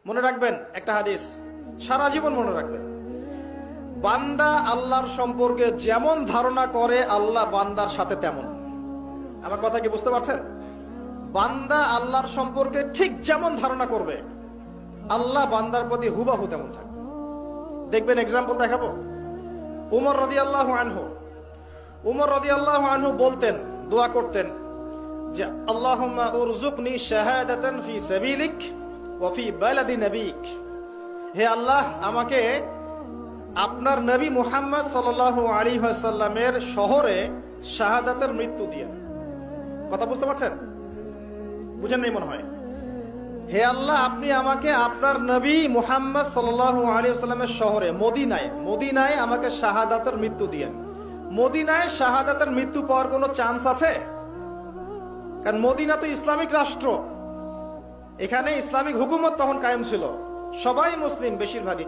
মনে রাখবেন একটা হাদিস, সারা জীবন মনে রাখবেন। বান্দা আল্লাহর সম্পর্কে যেমন ধারণা করে আল্লাহ বান্দার সাথে তেমন। আমার কথা কি বুঝতে পারছেন? বান্দা আল্লাহর সম্পর্কে ঠিক যেমন ধারণা করবে আল্লাহ বান্দার প্রতি হুবাহু তেমন থাকবে। দেখবেন, এক্সাম্পল দেখাবো। উমর রাদিয়াল্লাহু আনহু বলতেন, দোয়া করতেন যে আল্লাহুম্মা উরযুকনি শাহাদাতান ফি সাবিলিক ওয়া ফি বালাদি নবিক। হে আল্লাহ, আমাকে আপনার নবী মুহাম্মদ সাল্লাল্লাহু আলাইহি ওয়াসাল্লামের শহরে শাহাদাতের মৃত্যু দিয়ে। কথা বুঝতে পারছেন? বুঝেন নাই মনে হয়। হে আল্লাহ, আপনি আমাকে আপনার নবী মুহাম্মদ সাল্লাল্লাহু আলাইহি ওয়াসাল্লামের শহরে মদিনায় আমাকে শাহাদাতের মৃত্যু দিয়েন। মদিনায় শাহাদাতের মৃত্যু পাওয়ার কোনো চান্স আছে? কারণ মদিনা তো ইসলামিক রাষ্ট্র, এখানে ইসলামিক হুকুমত তখন কায়েম ছিল, সবাই মুসলিম বেশিরভাগই।